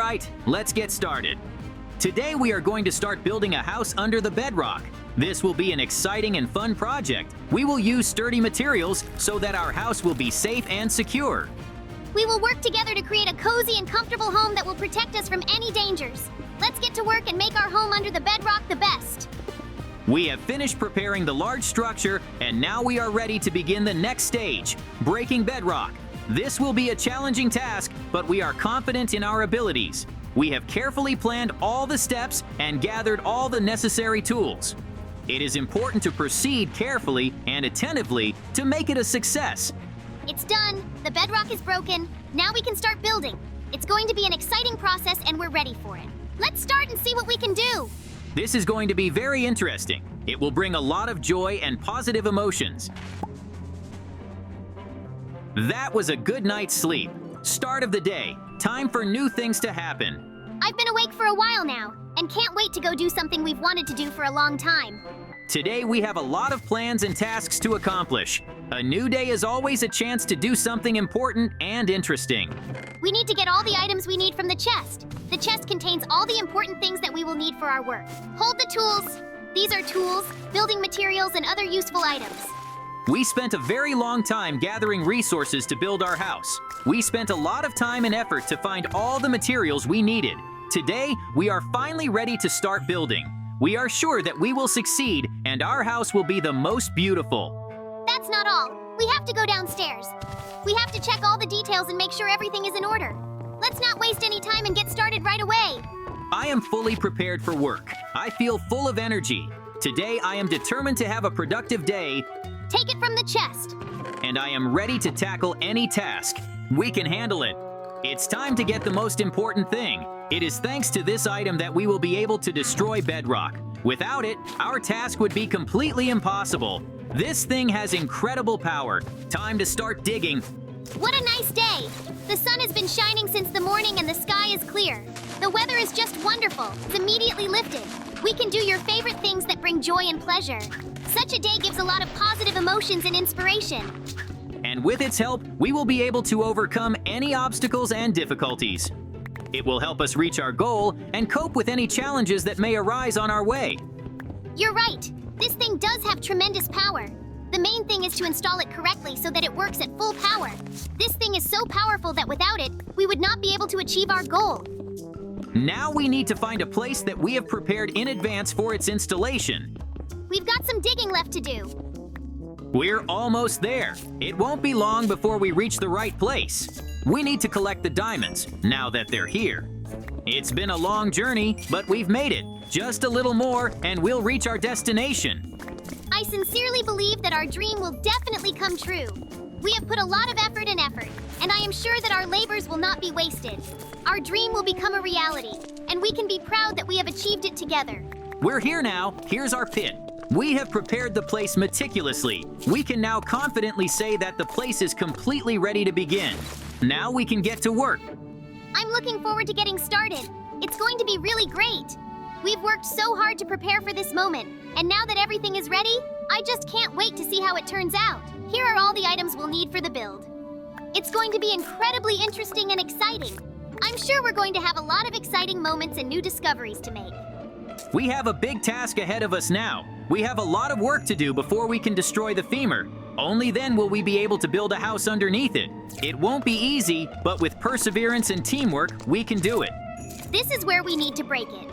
right, let's get started. Today we are going to start building a house under the bedrock. This will be an exciting and fun project. We will use sturdy materials so that our house will be safe and secure. We will work together to create a cozy and comfortable home that will protect us from any dangers. Let's get to work and make our home under the bedrock the best. We have finished preparing the large structure, and now we are ready to begin the next stage, breaking bedrock. This will be a challenging task, but we are confident in our abilities. We have carefully planned all the steps and gathered all the necessary tools. It is important to proceed carefully and attentively to make it a success. It's done. The bedrock is broken. Now we can start building. It's going to be an exciting process and we're ready for it. Let's start and see what we can do. This is going to be very interesting. It will bring a lot of joy and positive emotions. That was a good night's sleep. Start of the day. Time for new things to happen. I've been awake for a while now and can't wait to go do something we've wanted to do for a long time. Today we have a lot of plans and tasks to accomplish. A new day is always a chance to do something important and interesting. We need to get all the items we need from the chest. The chest contains all the important things that we will need for our work. Hold the tools. These are tools, building materials, and other useful items. We spent a very long time gathering resources to build our house. We spent a lot of time and effort to find all the materials we needed. Today, we are finally ready to start building. We are sure that we will succeed and our house will be the most beautiful. That's not all. We have to go downstairs. We have to check all the details and make sure everything is in order. Let's not waste any time and get started right away. I am fully prepared for work. I feel full of energy. Today, I am determined to have a productive day. Take it from the chest. And I am ready to tackle any task. We can handle it. It's time to get the most important thing. It is thanks to this item that we will be able to destroy bedrock. Without it, our task would be completely impossible. This thing has incredible power. Time to start digging. What a nice day! The sun has been shining since the morning and the sky is clear. The weather is just wonderful. It's immediately lifted. We can do your favorite things that bring joy and pleasure. Such a day gives a lot of positive emotions and inspiration. And with its help, we will be able to overcome any obstacles and difficulties. It will help us reach our goal and cope with any challenges that may arise on our way. You're right. This thing does have tremendous power. The main thing is to install it correctly so that it works at full power. This thing is so powerful that without it, we would not be able to achieve our goal. Now we need to find a place that we have prepared in advance for its installation. We've got some digging left to do. We're almost there. It won't be long before we reach the right place. We need to collect the diamonds, now that they're here. It's been a long journey, but we've made it. Just a little more, and we'll reach our destination. I sincerely believe that our dream will definitely come true. We have put a lot of effort, and I am sure that our labors will not be wasted. Our dream will become a reality, and we can be proud that we have achieved it together. We're here now. Here's our pit. We have prepared the place meticulously. We can now confidently say that the place is completely ready to begin. Now we can get to work. I'm looking forward to getting started. It's going to be really great. We've worked so hard to prepare for this moment, and now that everything is ready, I just can't wait to see how it turns out. Here are all the items we'll need for the build. It's going to be incredibly interesting and exciting. I'm sure we're going to have a lot of exciting moments and new discoveries to make. We have a big task ahead of us now. We have a lot of work to do before we can destroy the femur. Only then will we be able to build a house underneath it. It won't be easy, but with perseverance and teamwork, we can do it. This is where we need to break it.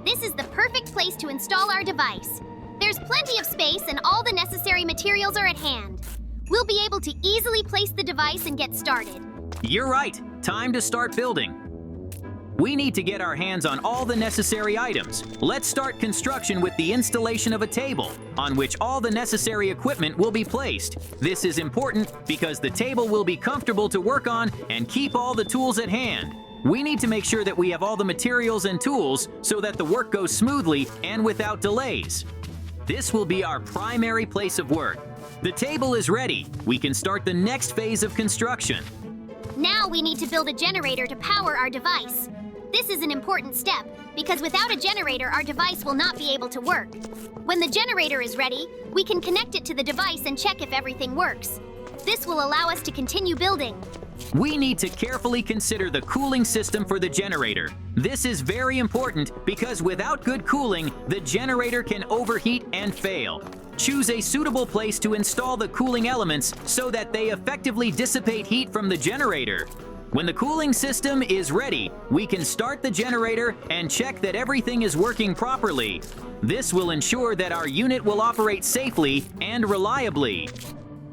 This is the perfect place to install our device. There's plenty of space and all the necessary materials are at hand. We'll be able to easily place the device and get started. You're right. Time to start building. We need to get our hands on all the necessary items. Let's start construction with the installation of a table, on which all the necessary equipment will be placed. This is important because the table will be comfortable to work on and keep all the tools at hand. We need to make sure that we have all the materials and tools so that the work goes smoothly and without delays. This will be our primary place of work. The table is ready. We can start the next phase of construction. Now we need to build a generator to power our device. This is an important step, because without a generator, our device will not be able to work. When the generator is ready, we can connect it to the device and check if everything works. This will allow us to continue building. We need to carefully consider the cooling system for the generator. This is very important because without good cooling, the generator can overheat and fail. Choose a suitable place to install the cooling elements so that they effectively dissipate heat from the generator. When the cooling system is ready, we can start the generator and check that everything is working properly. This will ensure that our unit will operate safely and reliably.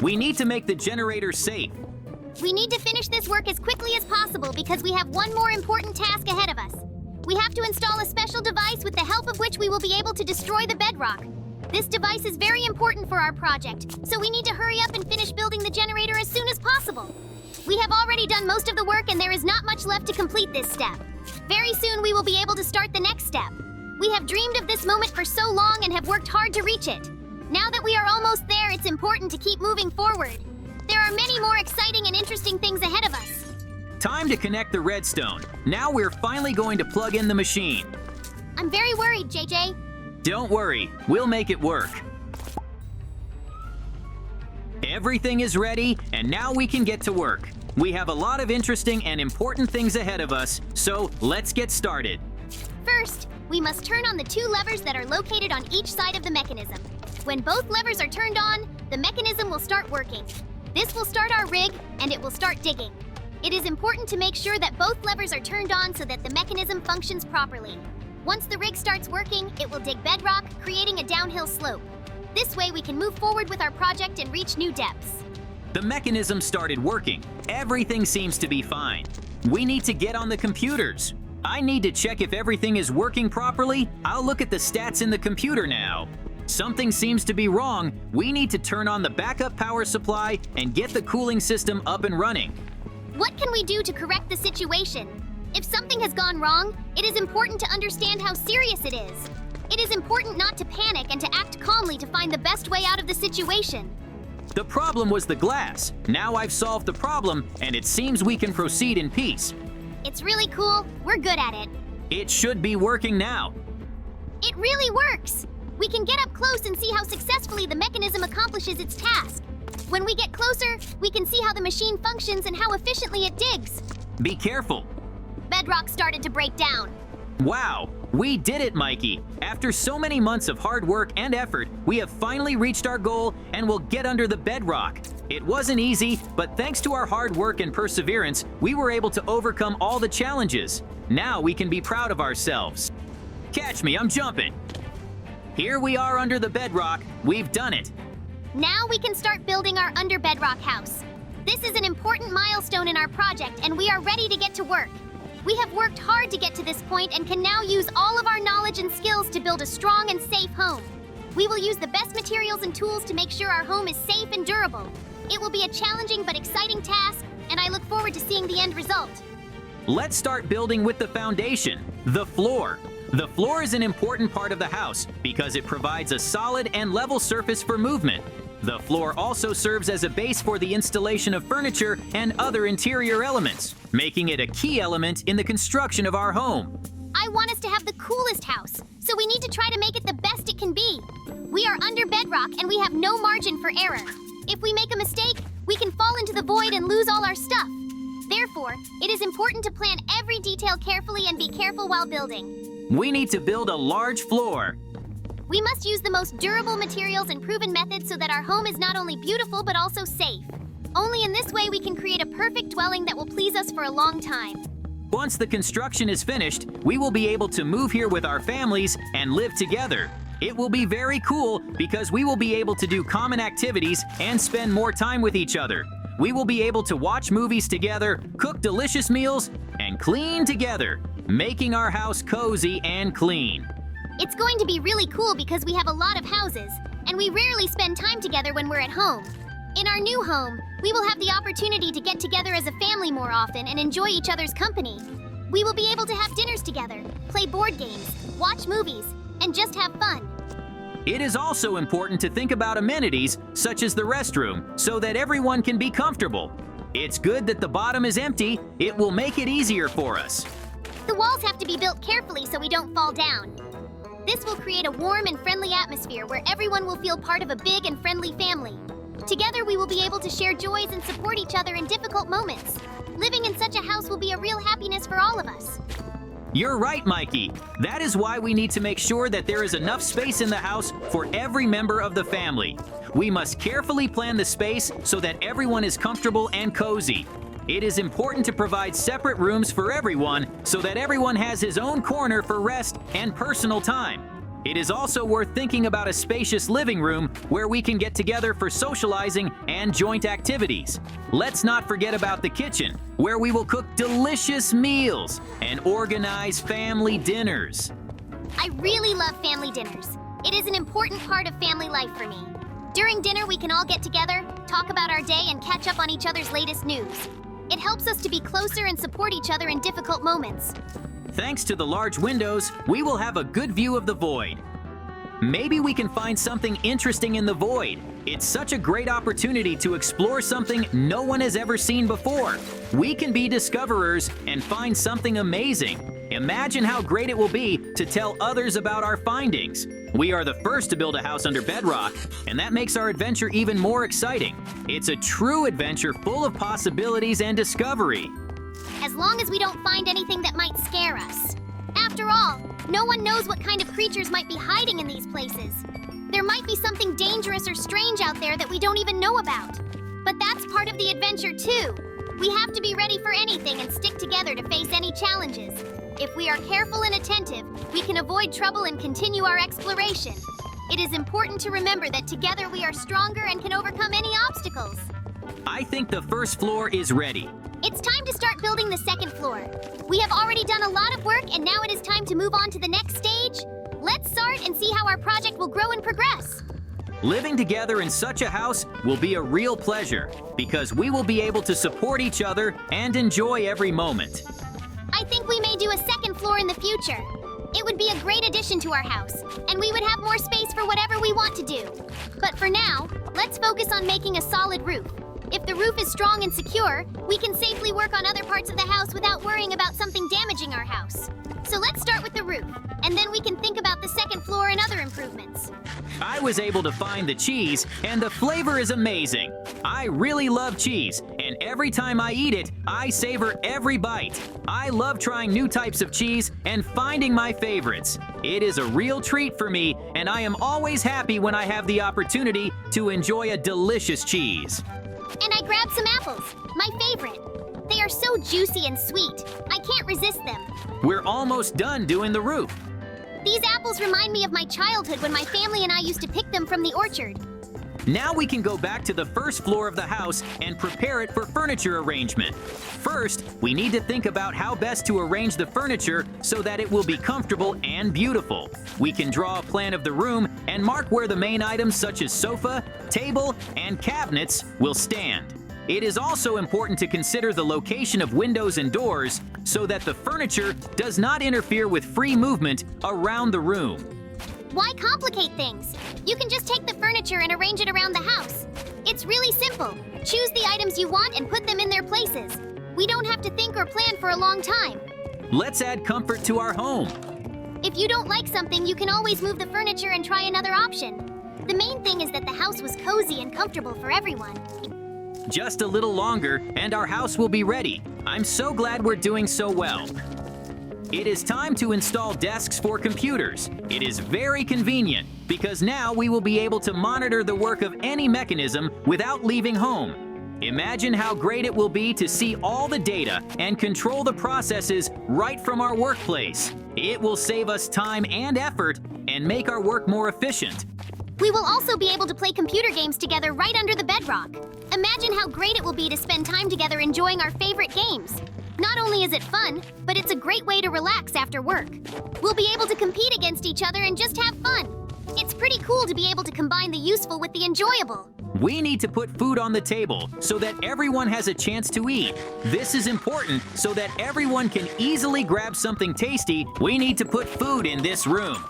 We need to make the generator safe. We need to finish this work as quickly as possible because we have one more important task ahead of us. We have to install a special device with the help of which we will be able to destroy the bedrock. This device is very important for our project, so we need to hurry up and finish building the generator as soon as possible. We have already done most of the work and there is not much left to complete this step. Very soon we will be able to start the next step. We have dreamed of this moment for so long and have worked hard to reach it. Now that we are almost there, it's important to keep moving forward. There are many more exciting and interesting things ahead of us. Time to connect the redstone. Now we're finally going to plug in the machine. I'm very worried, JJ. Don't worry, we'll make it work. Everything is ready, and now we can get to work. We have a lot of interesting and important things ahead of us, so let's get started. First, we must turn on the two levers that are located on each side of the mechanism. When both levers are turned on, the mechanism will start working. This will start our rig, and it will start digging. It is important to make sure that both levers are turned on so that the mechanism functions properly. Once the rig starts working, it will dig bedrock, creating a downhill slope. This way we can move forward with our project and reach new depths. The mechanism started working. Everything seems to be fine. We need to get on the computers. I need to check if everything is working properly. I'll look at the stats in the computer now. Something seems to be wrong. We need to turn on the backup power supply and get the cooling system up and running. What can we do to correct the situation? If something has gone wrong, it is important to understand how serious it is. It is important not to panic and to act calmly to find the best way out of the situation. The problem was the glass. Now I've solved the problem, and it seems we can proceed in peace. It's really cool. We're good at it. It should be working now. It really works. We can get up close and see how successfully the mechanism accomplishes its task. When we get closer, we can see how the machine functions and how efficiently it digs. Be careful. Bedrock started to break down. Wow, we did it, Mikey. After so many months of hard work and effort, we have finally reached our goal and will get under the bedrock. It wasn't easy, but thanks to our hard work and perseverance, we were able to overcome all the challenges. Now we can be proud of ourselves. Catch me, I'm jumping. Here we are under the bedrock. We've done it. Now we can start building our under bedrock house. This is an important milestone in our project and we are ready to get to work. We have worked hard to get to this point and can now use all of our knowledge and skills to build a strong and safe home. We will use the best materials and tools to make sure our home is safe and durable. It will be a challenging but exciting task, and I look forward to seeing the end result. Let's start building with the foundation, the floor. The floor is an important part of the house because it provides a solid and level surface for movement. The floor also serves as a base for the installation of furniture and other interior elements, making it a key element in the construction of our home. I want us to have the coolest house, so we need to try to make it the best it can be. We are under bedrock and we have no margin for error. If we make a mistake, we can fall into the void and lose all our stuff. Therefore, it is important to plan every detail carefully and be careful while building. We need to build a large floor. We must use the most durable materials and proven methods so that our home is not only beautiful but also safe. Only in this way we can create a perfect dwelling that will please us for a long time. Once the construction is finished, we will be able to move here with our families and live together. It will be very cool because we will be able to do common activities and spend more time with each other. We will be able to watch movies together, cook delicious meals, and clean together, making our house cozy and clean. It's going to be really cool because we have a lot of houses, and we rarely spend time together when we're at home. In our new home, we will have the opportunity to get together as a family more often and enjoy each other's company. We will be able to have dinners together, play board games, watch movies, and just have fun. It is also important to think about amenities, such as the restroom, so that everyone can be comfortable. It's good that the bottom is empty. It will make it easier for us. The walls have to be built carefully so we don't fall down. This will create a warm and friendly atmosphere where everyone will feel part of a big and friendly family. Together we will be able to share joys and support each other in difficult moments. Living in such a house will be a real happiness for all of us. You're right, Mikey. That is why we need to make sure that there is enough space in the house for every member of the family. We must carefully plan the space so that everyone is comfortable and cozy. It is important to provide separate rooms for everyone so that everyone has his own corner for rest and personal time. It is also worth thinking about a spacious living room where we can get together for socializing and joint activities. Let's not forget about the kitchen, where we will cook delicious meals and organize family dinners. I really love family dinners. It is an important part of family life for me. During dinner, we can all get together, talk about our day, and catch up on each other's latest news. It helps us to be closer and support each other in difficult moments. Thanks to the large windows, we will have a good view of the void. Maybe we can find something interesting in the void. It's such a great opportunity to explore something no one has ever seen before. We can be discoverers and find something amazing. Imagine how great it will be to tell others about our findings. We are the first to build a house under bedrock, and that makes our adventure even more exciting. It's a true adventure full of possibilities and discovery. As long as we don't find anything that might scare us. After all, no one knows what kind of creatures might be hiding in these places. There might be something dangerous or strange out there that we don't even know about. But that's part of the adventure too. We have to be ready for anything and stick together to face any challenges. If we are careful and attentive, we can avoid trouble and continue our exploration. It is important to remember that together we are stronger and can overcome any obstacles. I think the first floor is ready. It's time to start building the second floor. We have already done a lot of work, and now it is time to move on to the next stage. Let's start and see how our project will grow and progress. Living together in such a house will be a real pleasure because we will be able to support each other and enjoy every moment. I think we may do a second floor in the future. It would be a great addition to our house, and we would have more space for whatever we want to do. But for now, let's focus on making a solid roof. If the roof is strong and secure, we can safely work on other parts of the house without worrying about something damaging our house. So let's start with the roof, and then we can think about the second floor and other improvements. I was able to find the cheese, and the flavor is amazing. I really love cheese, and every time I eat it, I savor every bite. I love trying new types of cheese and finding my favorites. It is a real treat for me, and I am always happy when I have the opportunity to enjoy a delicious cheese. And I grabbed some apples, my favorite. They are so juicy and sweet. I can't resist them. We're almost done doing the roof. These apples remind me of my childhood when my family and I used to pick them from the orchard. Now we can go back to the first floor of the house and prepare it for furniture arrangement. First, we need to think about how best to arrange the furniture so that it will be comfortable and beautiful. We can draw a plan of the room and mark where the main items such as sofa, table, and cabinets will stand. It is also important to consider the location of windows and doors so that the furniture does not interfere with free movement around the room. Why complicate things? You can just take the furniture and arrange it around the house. It's really simple. Choose the items you want and put them in their places. We don't have to think or plan for a long time. Let's add comfort to our home. If you don't like something, you can always move the furniture and try another option. The main thing is that the house was cozy and comfortable for everyone. Just a little longer, and our house will be ready. I'm so glad we're doing so well. It is time to install desks for computers. It is very convenient because now we will be able to monitor the work of any mechanism without leaving home. Imagine how great it will be to see all the data and control the processes right from our workplace. It will save us time and effort and make our work more efficient. We will also be able to play computer games together right under the bedrock. Imagine how great it will be to spend time together enjoying our favorite games. Not only is it fun, but it's a great way to relax after work. We'll be able to compete against each other and just have fun. It's pretty cool to be able to combine the useful with the enjoyable. We need to put food on the table so that everyone has a chance to eat. This is important so that everyone can easily grab something tasty. We need to put food in this room.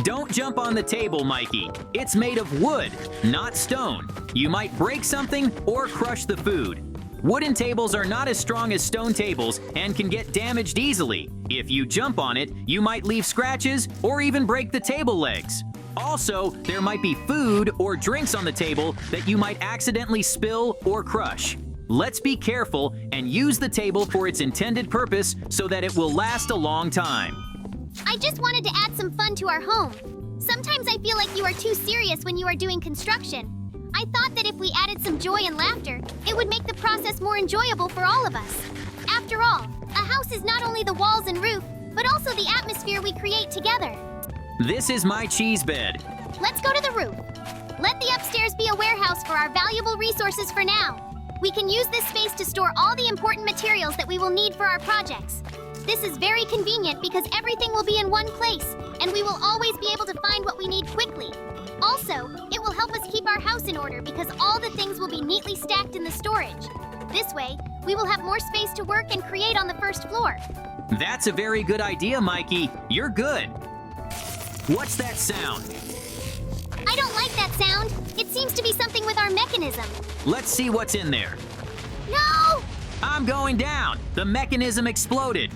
Don't jump on the table, Mikey. It's made of wood, not stone. You might break something or crush the food. Wooden tables are not as strong as stone tables and can get damaged easily. If you jump on it, you might leave scratches or even break the table legs. Also, there might be food or drinks on the table that you might accidentally spill or crush. Let's be careful and use the table for its intended purpose so that it will last a long time. I just wanted to add some fun to our home. Sometimes I feel like you are too serious when you are doing construction. I thought that if we added some joy and laughter, it would make the process more enjoyable for all of us. After all, a house is not only the walls and roof, but also the atmosphere we create together. This is my cheese bed. Let's go to the roof. Let the upstairs be a warehouse for our valuable resources for now. We can use this space to store all the important materials that we will need for our projects. This is very convenient because everything will be in one place, and we will always be able to find what we need quickly. Also, it will help us keep our house in order because all the things will be neatly stacked in the storage. This way, we will have more space to work and create on the first floor. That's a very good idea, Mikey. You're good. What's that sound? I don't like that sound. It seems to be something with our mechanism. Let's see what's in there. No! I'm going down. The mechanism exploded.